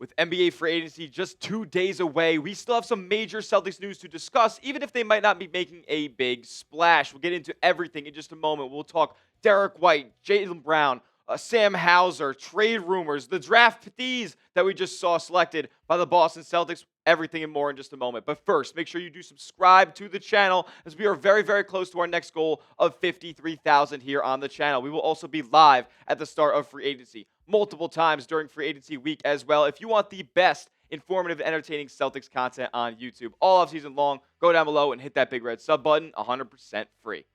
With NBA free agency just 2 days away, we still have some major Celtics news to discuss, even if they might not be making a big splash. We'll get into everything in just a moment. We'll talk Derrick White, Jaylen Brown, Sam Hauser, trade rumors, the draftees that we just saw selected by the Boston Celtics, everything and more in just a moment. But first, make sure you do subscribe to the channel as we are very, very close to our next goal of 53,000 here on the channel. We will also be live at the start of free agency multiple times during free agency week as well. If you want the best informative and entertaining Celtics content on YouTube all offseason long, go down below and hit that big red sub button, 100% free.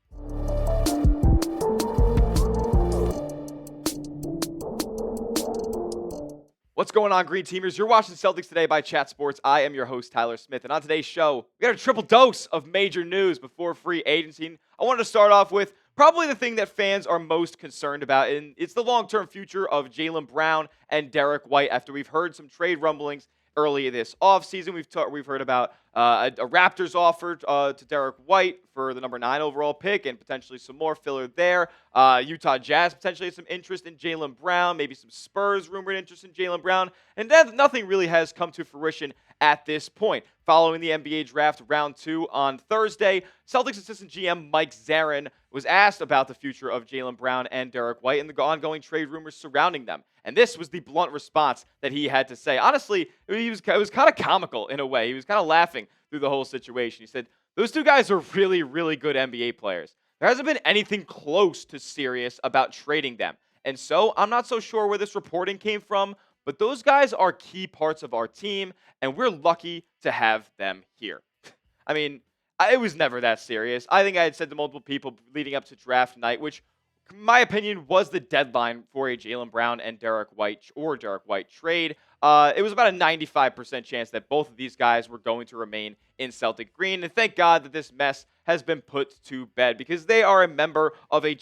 What's going on, Green Teamers? You're watching Celtics Today by Chat Sports. I am your host, Tyler Smith. And on today's show, we got a triple dose of major news before free agency. I wanted to start off with probably the thing that fans are most concerned about, and it's the long-term future of Jaylen Brown and Derrick White after we've heard some trade rumblings early this offseason. We've heard about a Raptors offer to Derrick White for the number 9 overall pick and potentially some more filler there. Utah Jazz potentially has some interest in Jaylen Brown, maybe some Spurs rumored interest in Jaylen Brown, and then nothing really has come to fruition at this point. Following the NBA draft round 2 on Thursday, Celtics assistant GM Mike Zarren was asked about the future of Jaylen Brown and Derrick White and the ongoing trade rumors surrounding them. And this was the blunt response that he had to say. Honestly, it was kind of comical in a way. He was kind of laughing through the whole situation. He said, those two guys are really, really good NBA players. There hasn't been anything close to serious about trading them. And so I'm not so sure where this reporting came from, but those guys are key parts of our team, and we're lucky to have them here. I mean, it was never that serious. I think I had said to multiple people leading up to draft night, which, in my opinion, was the deadline for a Jaylen Brown and Derrick White trade. It was about a 95% chance that both of these guys were going to remain in Celtic green. And thank God that this mess has been put to bed because they are a member of a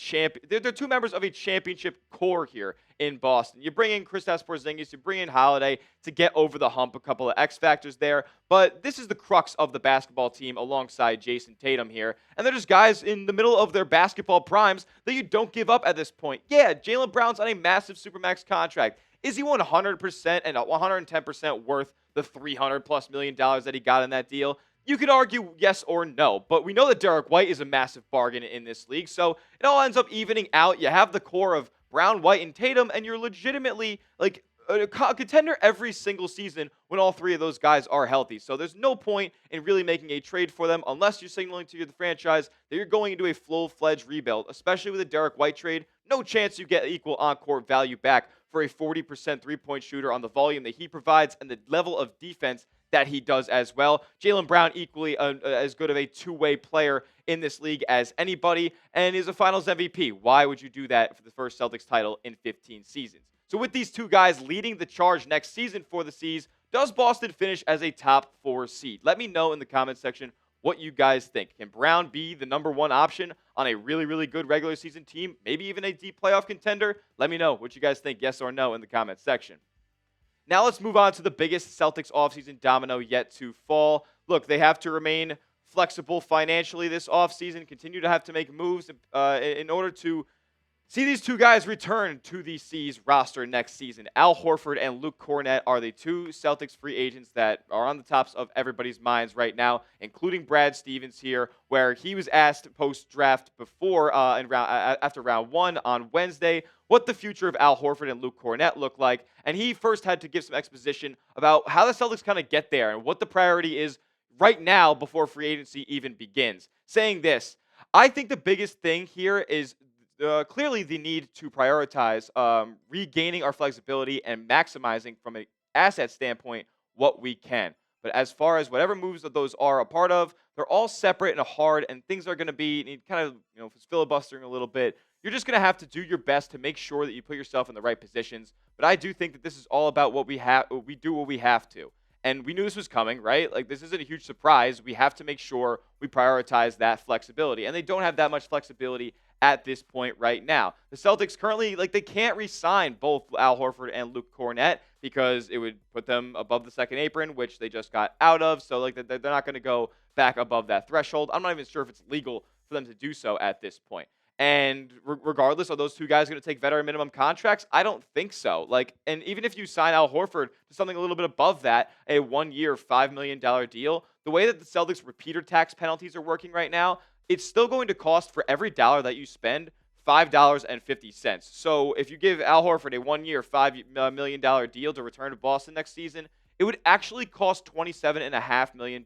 they're two members of a championship core here in Boston. You bring in Kristaps Porzingis, you bring in Holiday to get over the hump, a couple of X factors there. But this is the crux of the basketball team alongside Jason Tatum here. And they're just guys in the middle of their basketball primes that you don't give up at this point. Yeah, Jaylen Brown's on a massive Supermax contract. Is he 100% and 110% worth the $300+ million that he got in that deal? You could argue yes or no, but we know that Derrick White is a massive bargain in this league, so it all ends up evening out. You have the core of Brown, White, and Tatum, and you're legitimately like a contender every single season when all three of those guys are healthy. So there's no point in really making a trade for them unless you're signaling to the franchise that you're going into a full-fledged rebuild, especially with a Derrick White trade. No chance you get equal on-court value back for a 40% three-point shooter on the volume that he provides and the level of defense that he does as well. Jaylen Brown equally as good of a two-way player in this league as anybody and is a Finals MVP. Why would you do that for the first Celtics title in 15 seasons? So with these two guys leading the charge next season for the C's, does Boston finish as a top 4 seed? Let me know in the comments section what you guys think. Can Brown be the number 1 option on a really, really good regular season team, maybe even a deep playoff contender? Let me know what you guys think, yes or no, in the comments section. Now let's move on to the biggest Celtics offseason domino yet to fall. Look, they have to remain flexible financially this offseason, continue to have to make moves in order to see these two guys return to the C's roster next season. Al Horford and Luke Kornet are the two Celtics free agents that are on the tops of everybody's minds right now, including Brad Stevens here, where he was asked post-draft before after round 1 on Wednesday what the future of Al Horford and Luke Kornet looked like, and he first had to give some exposition about how the Celtics kind of get there and what the priority is right now before free agency even begins, saying this: I think the biggest thing here is clearly the need to prioritize regaining our flexibility and maximizing from an asset standpoint what we can. But as far as whatever moves that those are a part of, they're all separate and hard, and things are going to be kind of, if it's filibustering a little bit, you're just going to have to do your best to make sure that you put yourself in the right positions. But I do think that this is all about what we have. We do what we have to. And we knew this was coming, right? Like, this isn't a huge surprise. We have to make sure we prioritize that flexibility. And they don't have that much flexibility at this point right now. The Celtics currently, they can't re-sign both Al Horford and Luke Kornet because it would put them above the second apron, which they just got out of. So, they're not going to go back above that threshold. I'm not even sure if it's legal for them to do so at this point. And regardless, are those two guys going to take veteran minimum contracts? I don't think so. And even if you sign Al Horford to something a little bit above that, a 1-year, $5 million deal, the way that the Celtics repeater tax penalties are working right now, it's still going to cost for every dollar that you spend $5.50. So if you give Al Horford a 1-year, $5 million deal to return to Boston next season, it would actually cost $27.5 million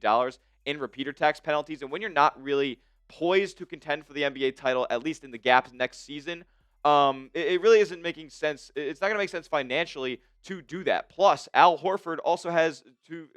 in repeater tax penalties. And when you're not really poised to contend for the NBA title, at least in the gap next season, it really isn't making sense. It's not going to make sense financially to do that. Plus, Al Horford also has,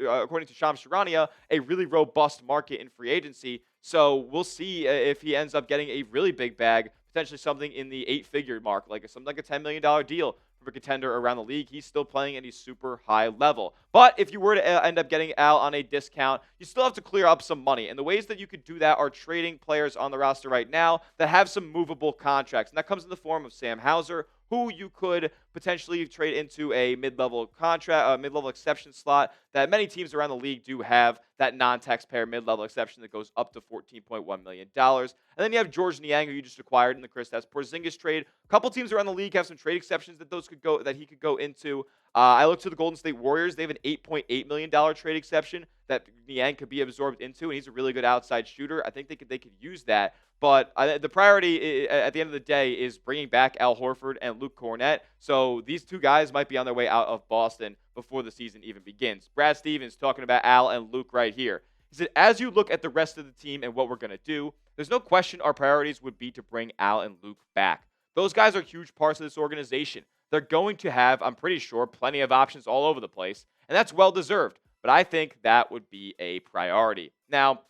according to Shams Charania, a really robust market in free agency. So we'll see if he ends up getting a really big bag, potentially something in the 8-figure mark, something like a $10 million deal from a contender around the league. He's still playing at a super high level. But if you were to end up getting Al on a discount, you still have to clear up some money. And the ways that you could do that are trading players on the roster right now that have some movable contracts. And that comes in the form of Sam Hauser, who you could potentially trade into a mid-level contract, mid-level exception slot that many teams around the league do have, that non-taxpayer mid-level exception that goes up to $14.1 million. And then you have George Niang, who you just acquired in the Kristaps Porzingis trade. A couple teams around the league have some trade exceptions that he could go into. I looked to the Golden State Warriors. They have an $8.8 million trade exception that Niang could be absorbed into, and he's a really good outside shooter. I think they could use that. But the priority at the end of the day is bringing back Al Horford and Luke Kornet. So these two guys might be on their way out of Boston before the season even begins. Brad Stevens talking about Al and Luke right here. He said, as you look at the rest of the team and what we're going to do, there's no question our priorities would be to bring Al and Luke back. Those guys are huge parts of this organization. They're going to have, I'm pretty sure, plenty of options all over the place, and that's well-deserved. But I think that would be a priority. Now,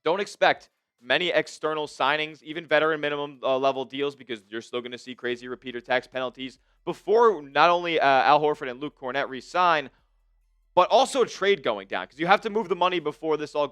don't expect many external signings, even veteran minimum level deals, because you're still going to see crazy repeater tax penalties before not only Al Horford and Luke Kornet re-sign, but also trade going down, because you have to move the money before this all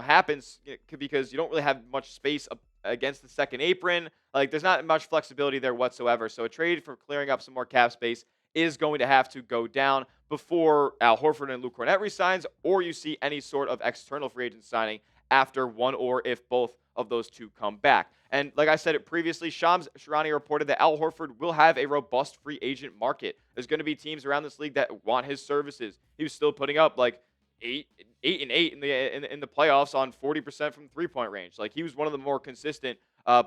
happens, because you don't really have much space against the second apron. There's not much flexibility there whatsoever. So a trade for clearing up some more cap space is going to have to go down before Al Horford and Luke Kornet resigns, or you see any sort of external free agent signing after one or if both of those two come back. And like I said it previously, Shams Charania reported that Al Horford will have a robust free agent market. There's going to be teams around this league that want his services. He was still putting up 8 and 8 in the playoffs on 40% from 3-point range. He was one of the more consistent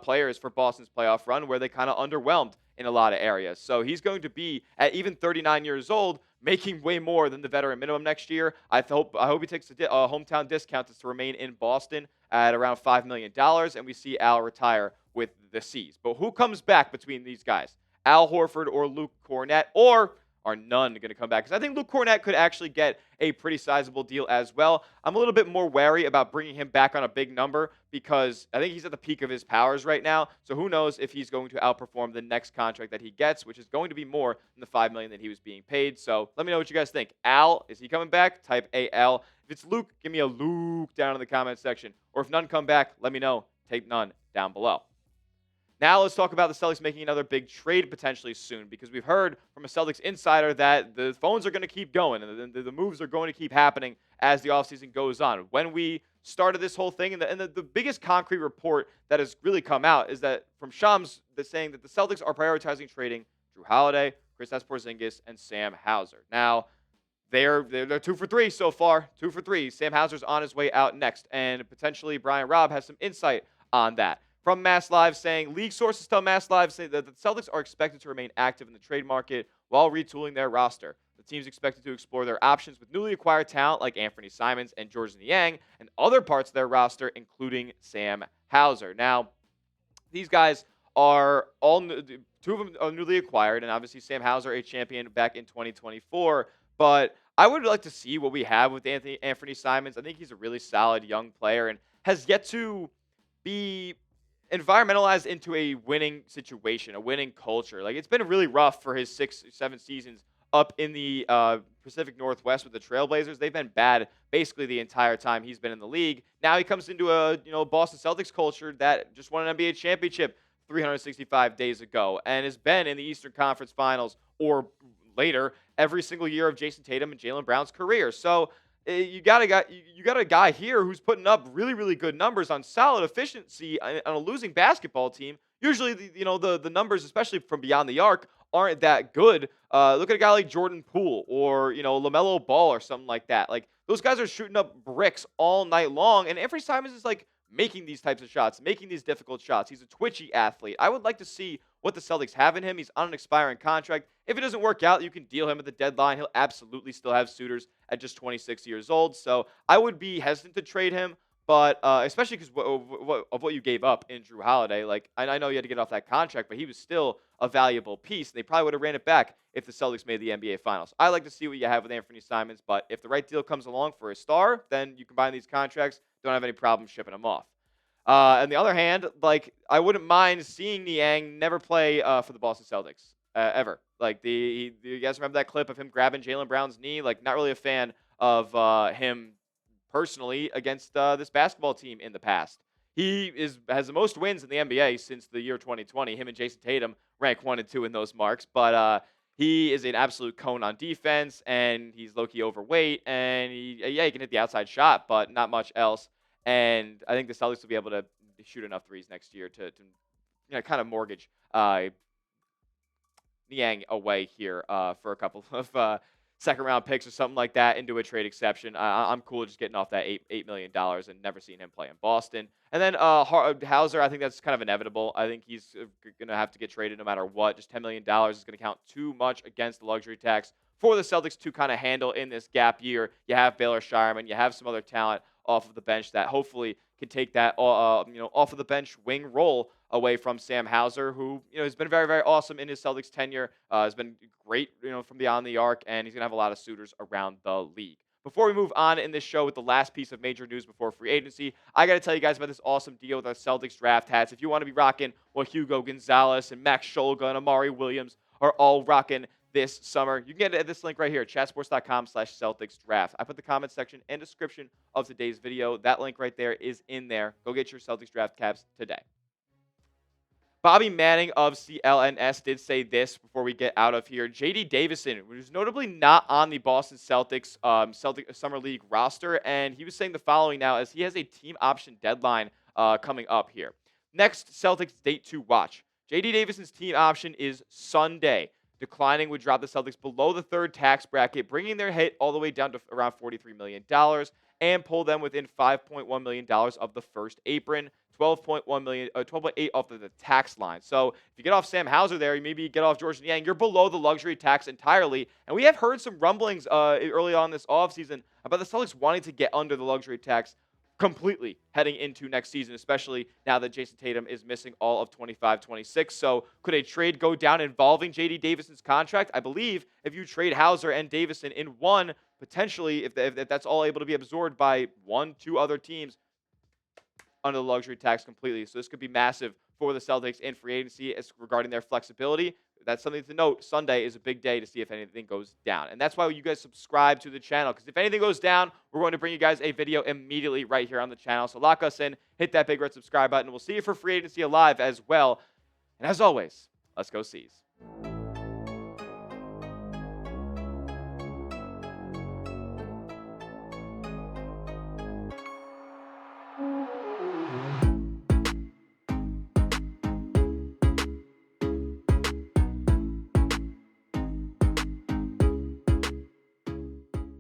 players for Boston's playoff run, where they kind of underwhelmed in a lot of areas. So he's going to be, at even 39 years old, making way more than the veteran minimum next year. I hope he takes a hometown discount to remain in Boston at around $5 million, and we see Al retire with the C's. But who comes back between these guys? Al Horford or Luke Kornet, or are none going to come back? Because I think Luke Kornet could actually get a pretty sizable deal as well. I'm a little bit more wary about bringing him back on a big number, because I think he's at the peak of his powers right now. So who knows if he's going to outperform the next contract that he gets, which is going to be more than the $5 million that he was being paid. So let me know what you guys think. Al, is he coming back? Type AL. If it's Luke, give me a Luke down in the comment section. Or if none come back, let me know. Take none down below. Now let's talk about the Celtics making another big trade potentially soon, because we've heard from a Celtics insider that the phones are going to keep going and the moves are going to keep happening as the offseason goes on. When we started this whole thing, and the biggest concrete report that has really come out is that from Shams, that's saying that the Celtics are prioritizing trading Drew Holiday, Kristaps Porzingis, and Sam Hauser. Now, they're 2 for 3 so far, 2 for 3. Sam Hauser's on his way out next, and potentially Brian Robb has some insight on that. From Mass Live saying, league sources tell Mass Live say that the Celtics are expected to remain active in the trade market while retooling their roster. The team's expected to explore their options with newly acquired talent like Anthony Simons and George Niang, and other parts of their roster, including Sam Hauser. Now, these guys are all, 2 of them are newly acquired, and obviously Sam Hauser, a champion back in 2024. But I would like to see what we have with Anthony Simons. I think he's a really solid young player and has yet to be environmentalized into a winning situation, a winning culture. It's been really rough for his 6-7 seasons up in the Pacific Northwest with the Trailblazers. They've been bad basically the entire time he's been in the league. Now he comes into a Boston Celtics culture that just won an NBA championship 365 days ago and has been in the Eastern Conference Finals or later every single year of Jason Tatum and Jaylen Brown's career. So you got a guy here who's putting up really, really good numbers on solid efficiency on a losing basketball team. usually the numbers, especially from beyond the arc, aren't that good. Look at a guy like Jordan Poole or LaMelo Ball or something like that. Like those guys are shooting up bricks all night long, and Anthony Simons is like making these types of shots, making these difficult shots. He's a twitchy athlete. I would like to see what the Celtics have in him. He's on an expiring contract. If it doesn't work out, you can deal him at the deadline. He'll absolutely still have suitors at just 26 years old. So I would be hesitant to trade him, but especially because of what you gave up in Drew Holiday. Like I know you had to get off that contract, but he was still a valuable piece. And they probably would have ran it back if the Celtics made the NBA Finals. I like to see what you have with Anthony Simons, but if the right deal comes along for a star, then you combine these contracts. Don't have any problem shipping them off. On the other hand, like I wouldn't mind seeing Niang never play for the Boston Celtics ever. Like you guys remember that clip of him grabbing Jaylen Brown's knee? Like not really a fan of him personally against this basketball team in the past. He has the most wins in the NBA since the year 2020. Him and Jason Tatum rank 1 and 2 in those marks, but he is an absolute cone on defense, and he's low-key overweight, and he can hit the outside shot, but not much else. And I think the Celtics will be able to shoot enough threes next year to kind of mortgage Niang away here for a couple of second-round picks or something like that into a trade exception. I'm cool just getting off that $8 million and never seeing him play in Boston. And then Hauser, I think that's kind of inevitable. I think he's going to have to get traded no matter what. Just $10 million is going to count too much against the luxury tax for the Celtics to kind of handle in this gap year. You have Baylor Shireman. You have some other talent off of the bench that hopefully can take that off of the bench wing role away from Sam Hauser, who has been very, very awesome in his Celtics tenure. Has been great from beyond the arc, and he's gonna have a lot of suitors around the league. Before we move on in this show with the last piece of major news before free agency, I got to tell you guys about this awesome deal with our Celtics draft hats. If you want to be rocking what Hugo Gonzalez and Max Scholga and Amari Williams are all rocking this summer, you can get it at this link right here, chatsports.com/Celtics draft. I put the comment section and description of today's video. That link right there is in there. Go get your Celtics draft caps today. Bobby Manning of CLNS did say this before we get out of here. J.D. Davison, who's notably not on the Boston Celtics Summer League roster, and he was saying the following now as he has a team option deadline coming up here. Next Celtics date to watch. J.D. Davison's team option is Sunday. Declining would drop the Celtics below the third tax bracket, bringing their hit all the way down to around $43 million and pull them within $5.1 million of the first apron, 12.8 off of the tax line. So if you get off Sam Hauser there, you maybe get off George Niang, you're below the luxury tax entirely. And we have heard some rumblings early on this offseason about the Celtics wanting to get under the luxury tax completely heading into next season, especially now that Jason Tatum is missing all of 25-26. So could a trade go down involving J.D. Davison's contract? I believe if you trade Hauser and Davison in one, potentially, if that's all able to be absorbed by 1-2 other teams, under the luxury tax completely. So this could be massive for the Celtics in free agency as regarding their flexibility. That's something to note. Sunday is a big day to see if anything goes down. And that's why you guys subscribe to the channel, because if anything goes down, we're going to bring you guys a video immediately right here on the channel. So lock us in, hit that big red subscribe button. We'll see you for free agency live as well. And as always, let's go C's.